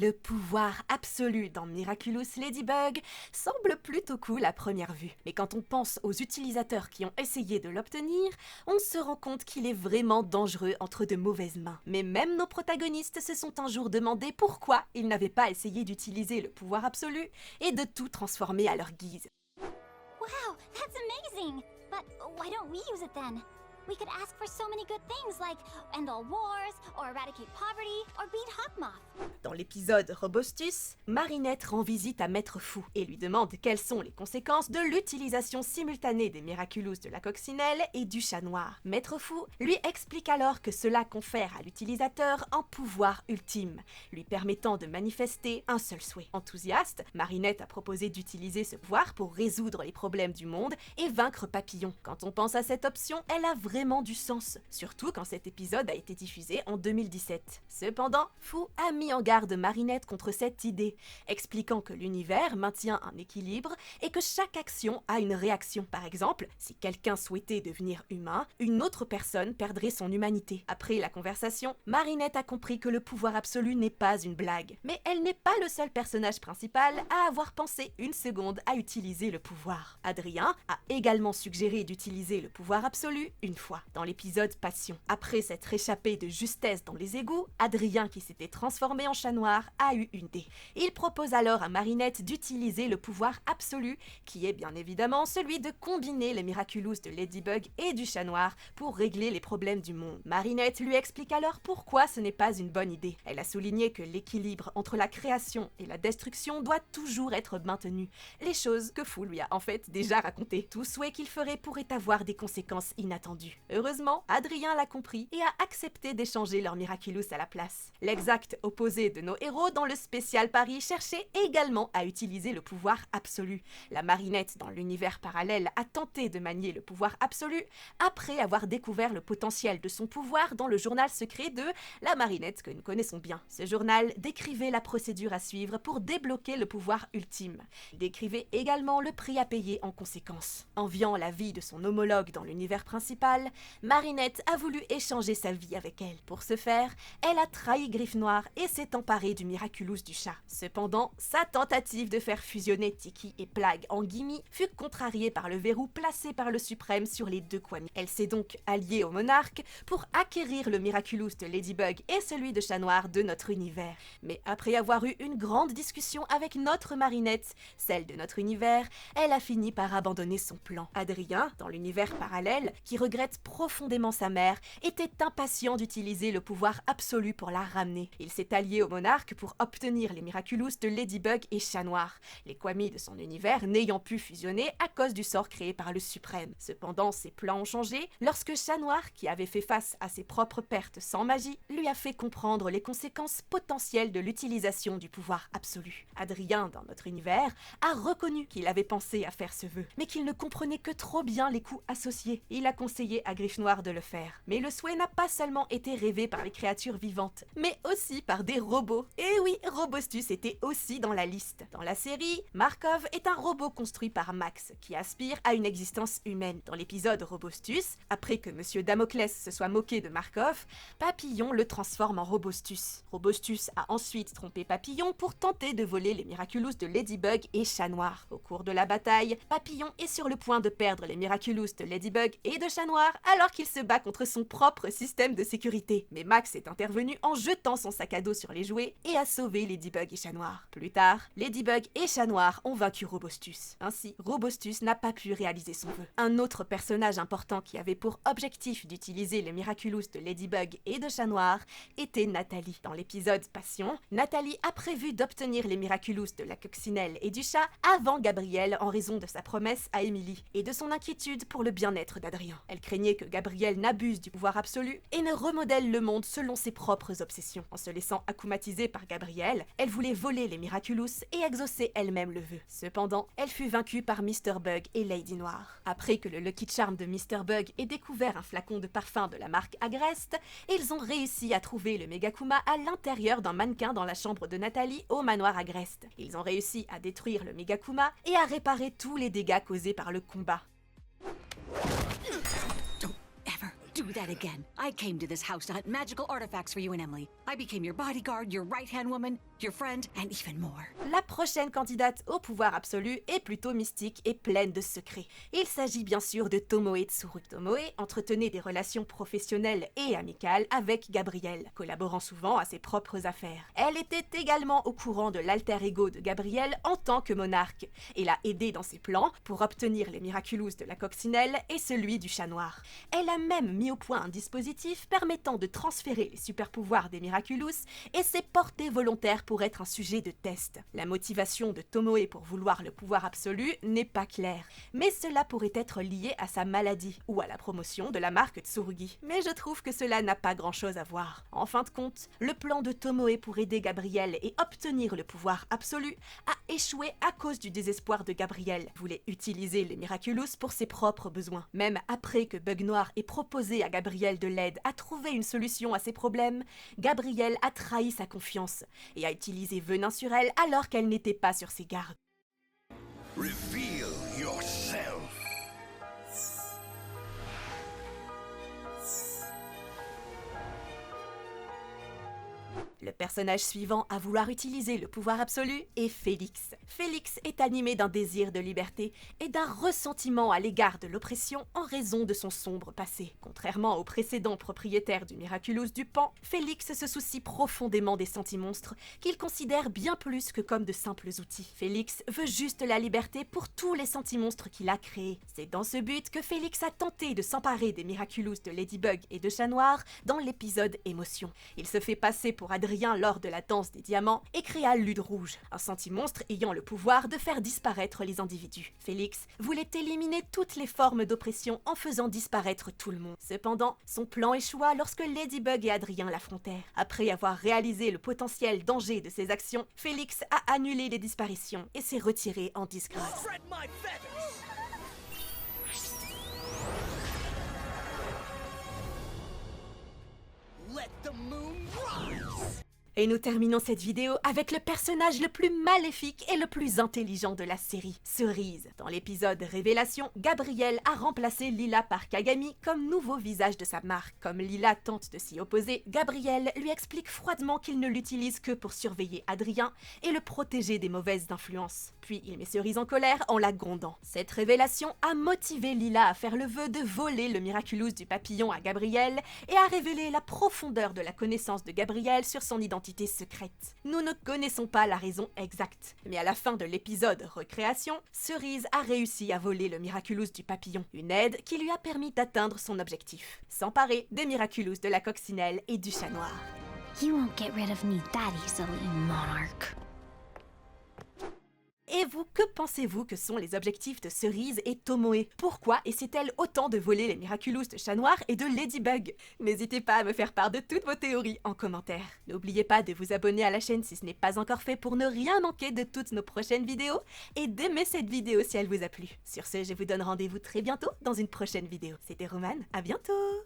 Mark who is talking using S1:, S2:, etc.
S1: Le pouvoir absolu dans Miraculous Ladybug semble plutôt cool à première vue. Mais quand on pense aux utilisateurs qui ont essayé de l'obtenir, on se rend compte qu'il est vraiment dangereux entre de mauvaises mains. Mais même nos protagonistes se sont un jour demandé pourquoi ils n'avaient pas essayé d'utiliser le pouvoir absolu et de tout transformer à leur guise.
S2: Wow, that's amazing! But why don't we use it then? We could ask for so many good things like end all wars, or eradicate poverty, or beat Hawkmoth.
S1: Dans l'épisode Robostus, Marinette rend visite à Maître Fou et lui demande quelles sont les conséquences de l'utilisation simultanée des Miraculous de la coccinelle et du chat noir. Maître Fou lui explique alors que cela confère à l'utilisateur un pouvoir ultime, lui permettant de manifester un seul souhait. Enthousiaste, Marinette a proposé d'utiliser ce pouvoir pour résoudre les problèmes du monde et vaincre Papillon. Quand on pense à cette option, elle a vraiment du sens, surtout quand cet épisode a été diffusé en 2017. Cependant, Fou a mis en garde Marinette contre cette idée, expliquant que l'univers maintient un équilibre et que chaque action a une réaction. Par exemple, si quelqu'un souhaitait devenir humain, une autre personne perdrait son humanité. Après la conversation, Marinette a compris que le pouvoir absolu n'est pas une blague. Mais elle n'est pas le seul personnage principal à avoir pensé une seconde à utiliser le pouvoir. Adrien a également suggéré d'utiliser le pouvoir absolu une fois, dans l'épisode Passion. Après s'être échappé de justesse dans les égouts, Adrien, qui s'était transformé en chat noir, a eu une idée. Il propose alors à Marinette d'utiliser le pouvoir absolu, qui est bien évidemment celui de combiner les Miraculous de Ladybug et du chat noir pour régler les problèmes du monde. Marinette lui explique alors pourquoi ce n'est pas une bonne idée. Elle a souligné que l'équilibre entre la création et la destruction doit toujours être maintenu. Les choses que Fou lui a en fait déjà racontées. Tout souhait qu'il ferait pourrait avoir des conséquences inattendues. Heureusement, Adrien l'a compris et a accepté d'échanger leur Miraculous à la place. L'exact opposé de nos héros dans le spécial Paris cherchait également à utiliser le pouvoir absolu. La Marinette dans l'univers parallèle a tenté de manier le pouvoir absolu après avoir découvert le potentiel de son pouvoir dans le journal secret de la Marinette que nous connaissons bien. Ce journal décrivait la procédure à suivre pour débloquer le pouvoir ultime. Il décrivait également le prix à payer en conséquence. Enviant la vie de son homologue dans l'univers principal, Marinette a voulu échanger sa vie avec elle. Pour ce faire, elle a trahi Griffe Noire et s'est emparée du Miraculous du chat. Cependant, sa tentative de faire fusionner Tiki et Plagg en Gimme fut contrariée par le verrou placé par le Suprême sur les deux Kwami. Elle s'est donc alliée au monarque pour acquérir le Miraculous de Ladybug et celui de chat noir de notre univers. Mais après avoir eu une grande discussion avec notre Marinette, celle de notre univers, elle a fini par abandonner son plan. Adrien, dans l'univers parallèle, qui regrette profondément sa mère, était impatient d'utiliser le pouvoir absolu pour la ramener. Il s'est allié au monarque pour obtenir les Miraculous de Ladybug et chat noir, les Kwami de son univers n'ayant pu fusionner à cause du sort créé par le Suprême. Cependant, ses plans ont changé lorsque chat noir, qui avait fait face à ses propres pertes sans magie, lui a fait comprendre les conséquences potentielles de l'utilisation du pouvoir absolu. Adrien, dans notre univers, a reconnu qu'il avait pensé à faire ce vœu, mais qu'il ne comprenait que trop bien les coûts associés. Il a conseillé à Griffe Noire de le faire. Mais le souhait n'a pas seulement été rêvé par les créatures vivantes, mais aussi par des robots. Et oui, Robostus était aussi dans la liste. Dans la série, Markov est un robot construit par Max, qui aspire à une existence humaine. Dans l'épisode Robostus, après que Monsieur Damoclès se soit moqué de Markov, Papillon le transforme en Robostus. Robostus a ensuite trompé Papillon pour tenter de voler les Miraculous de Ladybug et chat noir. Au cours de la bataille, Papillon est sur le point de perdre les Miraculous de Ladybug et de chat noir alors qu'il se bat contre son propre système de sécurité. Mais Max est intervenu en jetant son sac à dos sur les jouets et a sauvé Ladybug et chat noir. Plus tard, Ladybug et chat noir ont vaincu Robostus. Ainsi, Robostus n'a pas pu réaliser son vœu. Un autre personnage important qui avait pour objectif d'utiliser les Miraculous de Ladybug et de chat noir était Nathalie. Dans l'épisode Passion, Nathalie a prévu d'obtenir les Miraculous de la coccinelle et du chat avant Gabriel en raison de sa promesse à Emily et de son inquiétude pour le bien-être d'Adrien. Elle craignait que Gabriel n'abuse du pouvoir absolu et ne remodèle le monde selon ses propres obsessions. En se laissant akumatiser par Gabriel, elle voulait voler les Miraculous et exaucer elle-même le vœu. Cependant, elle fut vaincue par Mr. Bug et Lady Noire. Après que le Lucky Charm de Mr. Bug ait découvert un flacon de parfum de la marque Agreste, ils ont réussi à trouver le Megakuma à l'intérieur d'un mannequin dans la chambre de Nathalie au manoir Agreste. Ils ont réussi à détruire le Megakuma et à réparer tous les dégâts causés par le combat.
S3: Don't ever do that again. I came to this house to hunt magical artifacts for you and Emily. I became your bodyguard, your right-hand woman. your friend, and even more.
S1: La prochaine candidate au pouvoir absolu est plutôt mystique et pleine de secrets. Il s'agit bien sûr de Tomoe Tsurugi. Tomoe entretenait des relations professionnelles et amicales avec Gabrielle, collaborant souvent à ses propres affaires. Elle était également au courant de l'alter ego de Gabrielle en tant que monarque, et l'a aidé dans ses plans pour obtenir les Miraculous de la coccinelle et celui du chat noir. Elle a même mis au point un dispositif permettant de transférer les super-pouvoirs des Miraculous et s'est portée volontaire pour être un sujet de test. La motivation de Tomoe pour vouloir le pouvoir absolu n'est pas claire, mais cela pourrait être lié à sa maladie ou à la promotion de la marque Tsurugi. Mais je trouve que cela n'a pas grand-chose à voir. En fin de compte, le plan de Tomoe pour aider Gabrielle et obtenir le pouvoir absolu a échoué à cause du désespoir de Gabrielle. Elle voulait utiliser les Miraculous pour ses propres besoins. Même après que Bug Noir ait proposé à Gabrielle de l'aide à trouver une solution à ses problèmes, Gabrielle a trahi sa confiance et a utilisé venin sur elle alors qu'elle n'était pas sur ses gardes.
S4: Reveal yourself.
S1: Le personnage suivant à vouloir utiliser le pouvoir absolu est Félix. Félix est animé d'un désir de liberté et d'un ressentiment à l'égard de l'oppression en raison de son sombre passé. Contrairement aux précédents propriétaires du Miraculous du Pan, Félix se soucie profondément des sentimonstres qu'il considère bien plus que comme de simples outils. Félix veut juste la liberté pour tous les sentimonstres qu'il a créés. C'est dans ce but que Félix a tenté de s'emparer des Miraculous de Ladybug et de Chat Noir dans l'épisode Émotion. Il se fait passer pour Adrien lors de la danse des diamants et créa Lude Rouge, un sentimonstre ayant le pouvoir de faire disparaître les individus. Félix voulait éliminer toutes les formes d'oppression en faisant disparaître tout le monde. Cependant, son plan échoua lorsque Ladybug et Adrien l'affrontèrent. Après avoir réalisé le potentiel danger de ses actions, Félix a annulé les disparitions et s'est retiré en disgrâce.
S4: Spread my feathers. Let the moon rise.
S1: Et nous terminons cette vidéo avec le personnage le plus maléfique et le plus intelligent de la série, Cerise. Dans l'épisode Révélation, Gabrielle a remplacé Lila par Kagami comme nouveau visage de sa marque. Comme Lila tente de s'y opposer, Gabrielle lui explique froidement qu'il ne l'utilise que pour surveiller Adrien et le protéger des mauvaises influences. Puis il met Cerise en colère en la grondant. Cette révélation a motivé Lila à faire le vœu de voler le Miraculous du papillon à Gabrielle et à révéler la profondeur de la connaissance de Gabrielle sur son identité secrète. Nous ne connaissons pas la raison exacte, mais à la fin de l'épisode Recréation, Cerise a réussi à voler le Miraculous du papillon, une aide qui lui a permis d'atteindre son objectif, s'emparer des Miraculous de la coccinelle et du chat noir.
S2: You won't get rid of me that easily, Monarch.
S1: Et vous, que pensez-vous que sont les objectifs de Cerise et Tomoe? Pourquoi essaie-t-elle autant de voler les Miraculous de Chat Noir et de Ladybug? N'hésitez pas à me faire part de toutes vos théories en commentaire. N'oubliez pas de vous abonner à la chaîne si ce n'est pas encore fait pour ne rien manquer de toutes nos prochaines vidéos et d'aimer cette vidéo si elle vous a plu. Sur ce, je vous donne rendez-vous très bientôt dans une prochaine vidéo. C'était Romane, à bientôt!